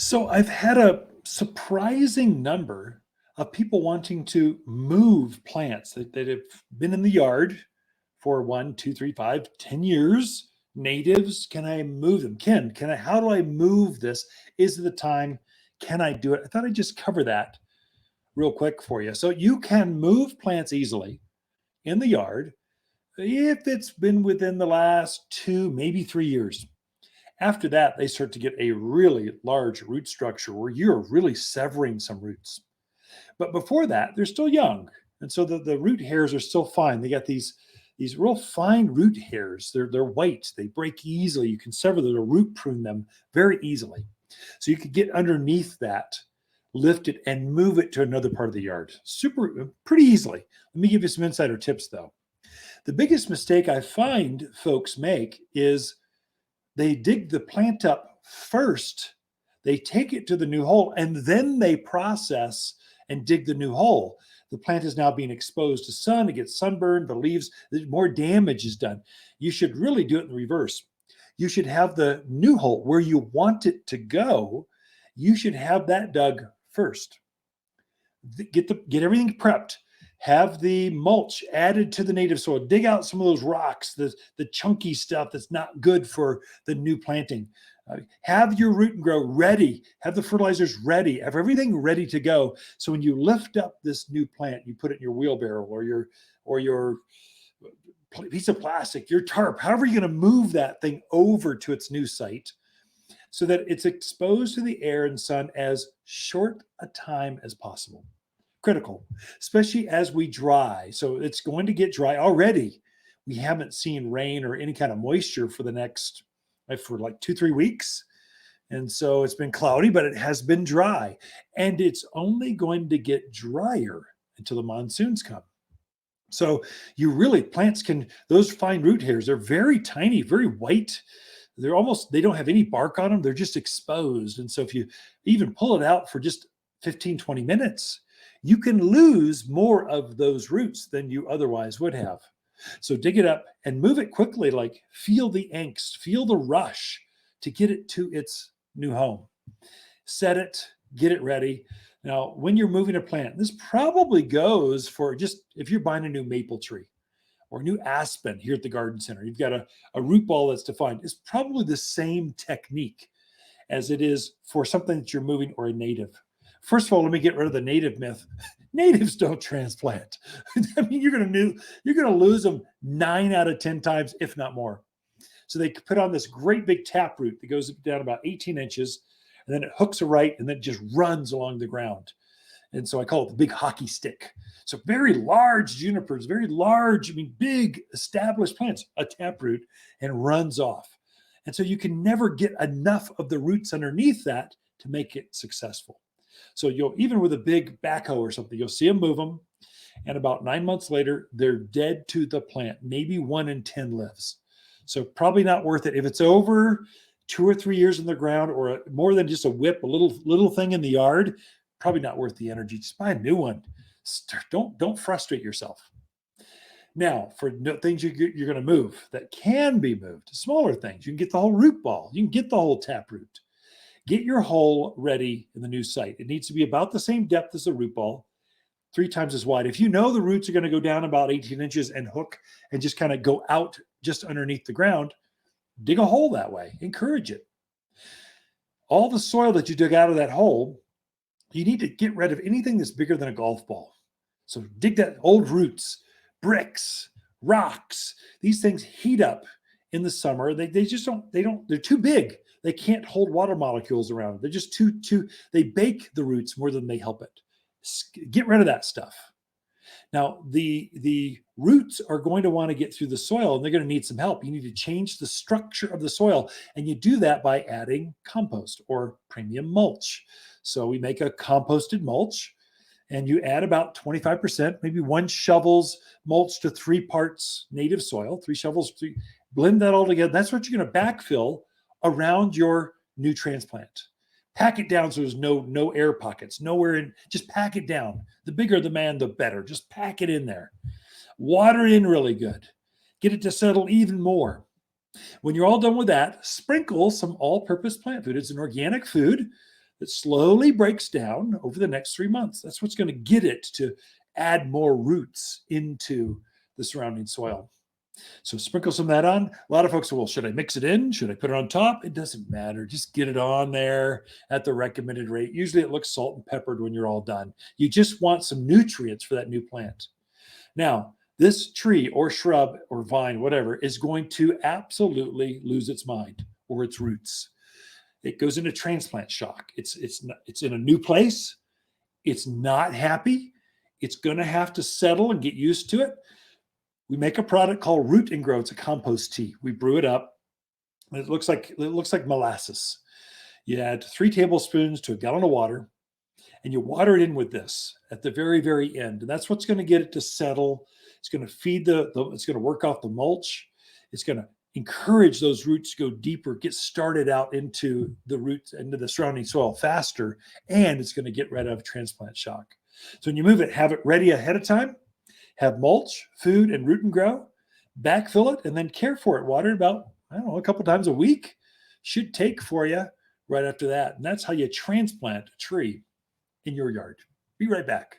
So I've had a surprising number of people wanting to move plants that have been in the yard for 1, 2, 3, 5, 10 years. Natives, can I move them? How do I move this? Is it the time? Can I do it? I thought I'd just cover that real quick for you. So you can move plants easily in the yard if it's been within the last 2, maybe 3 years. After that, they start to get a really large root structure where you're really severing some roots. But before that, they're still young. And so the root hairs are still fine. They got these real fine root hairs. They're white. They break easily. You can sever them or root prune them very easily. So you could get underneath that, lift it, and move it to another part of the yard. Pretty easily. Let me give you some insider tips though. The biggest mistake I find folks make is they dig the plant up first, they take it to the new hole, and then they process and dig the new hole. The plant is now being exposed to sun, it gets sunburned, the leaves, more damage is done. You should really do it in the reverse. You should have the new hole where you want it to go. You should have that dug first. Get everything prepped. Have the mulch added to the native soil. Dig out some of those rocks, the chunky stuff that's not good for the new planting. Have your root and grow ready. Have the fertilizers ready. Have everything ready to go. So when you lift up this new plant, you put it in your wheelbarrow or your piece of plastic, your tarp, however you're going to move that thing over to its new site so that it's exposed to the air and sun as short a time as possible. Critical, especially as we dry. So it's going to get dry already. We haven't seen rain or any kind of moisture for like 2-3 weeks. And so it's been cloudy, but it has been dry. And it's only going to get drier until the monsoons come. So those fine root hairs, they're very tiny, very white. They don't have any bark on them. They're just exposed. And so if you even pull it out for just 15-20 minutes, you can lose more of those roots than you otherwise would have. So dig it up and move it quickly, like feel the angst, feel the rush to get it to its new home. Set it, get it ready. Now, when you're moving a plant, this probably goes for just if you're buying a new maple tree or a new aspen here at the garden center, you've got a root ball that's defined. It's probably the same technique as it is for something that you're moving or a native. First of all, let me get rid of the native myth. Natives don't transplant. I mean, you're going to lose them 9 out of 10 times, if not more. So they put on this great big taproot that goes down about 18 inches, and then it hooks a right, and then it just runs along the ground. And so I call it the big hockey stick. So very large junipers, big established plants, a taproot, and runs off. And so you can never get enough of the roots underneath that to make it successful. So even with a big backhoe or something, you'll see them move them. And about 9 months later, they're dead to the plant. Maybe 1 in 10 lives. So probably not worth it. If it's over 2 or 3 years in the ground or more than just a whip, a little thing in the yard, probably not worth the energy. Just buy a new one. Don't frustrate yourself. Now, for things you're going to move that can be moved, smaller things, you can get the whole root ball. You can get the whole taproot. Get your hole ready in the new site. It needs to be about the same depth as the root ball, 3 times as wide. If you know the roots are going to go down about 18 inches and hook and just kind of go out just underneath the ground, dig a hole that way. Encourage it. All the soil that you dug out of that hole, you need to get rid of anything that's bigger than a golf ball. So dig that old roots, bricks, rocks. These things heat up in the summer. They're too big. They can't hold water molecules around. They're just they bake the roots more than they help it. Get rid of that stuff. Now, the roots are going to want to get through the soil, and they're going to need some help. You need to change the structure of the soil, and you do that by adding compost or premium mulch. So we make a composted mulch, and you add about 25%, maybe 1 shovel's mulch to 3 parts native soil, 3 shovels, blend that all together. That's what you're going to backfill around your new transplant. Pack it down so there's no air pockets, nowhere in, just pack it down. The bigger the man, the better. Just pack it in there. Water in really good. Get it to settle even more. When you're all done with that, sprinkle some all-purpose plant food. It's an organic food that slowly breaks down over the next 3 months. That's what's going to get it to add more roots into the surrounding soil. So sprinkle some of that on. A lot of folks say, well, should I mix it in? Should I put it on top? It doesn't matter. Just get it on there at the recommended rate. Usually it looks salt and peppered when you're all done. You just want some nutrients for that new plant. Now, this tree or shrub or vine, whatever, is going to absolutely lose its mind or its roots. It goes into transplant shock. It's in a new place. It's not happy. It's going to have to settle and get used to it. We make a product called Root and Grow. It's a compost tea. We brew it up. It looks like molasses. You add 3 tablespoons to a gallon of water, and you water it in with this at the very, very end. And that's what's going to get it to settle. It's going to feed it's going to work off the mulch. It's going to encourage those roots to go deeper, get started out into the roots, into the surrounding soil faster, and it's going to get rid of transplant shock. So when you move it, have it ready ahead of time. Have mulch, food, and root and grow. Backfill it, and then care for it. Water it about, a couple times a week. Should take for you right after that. And that's how you transplant a tree in your yard. Be right back.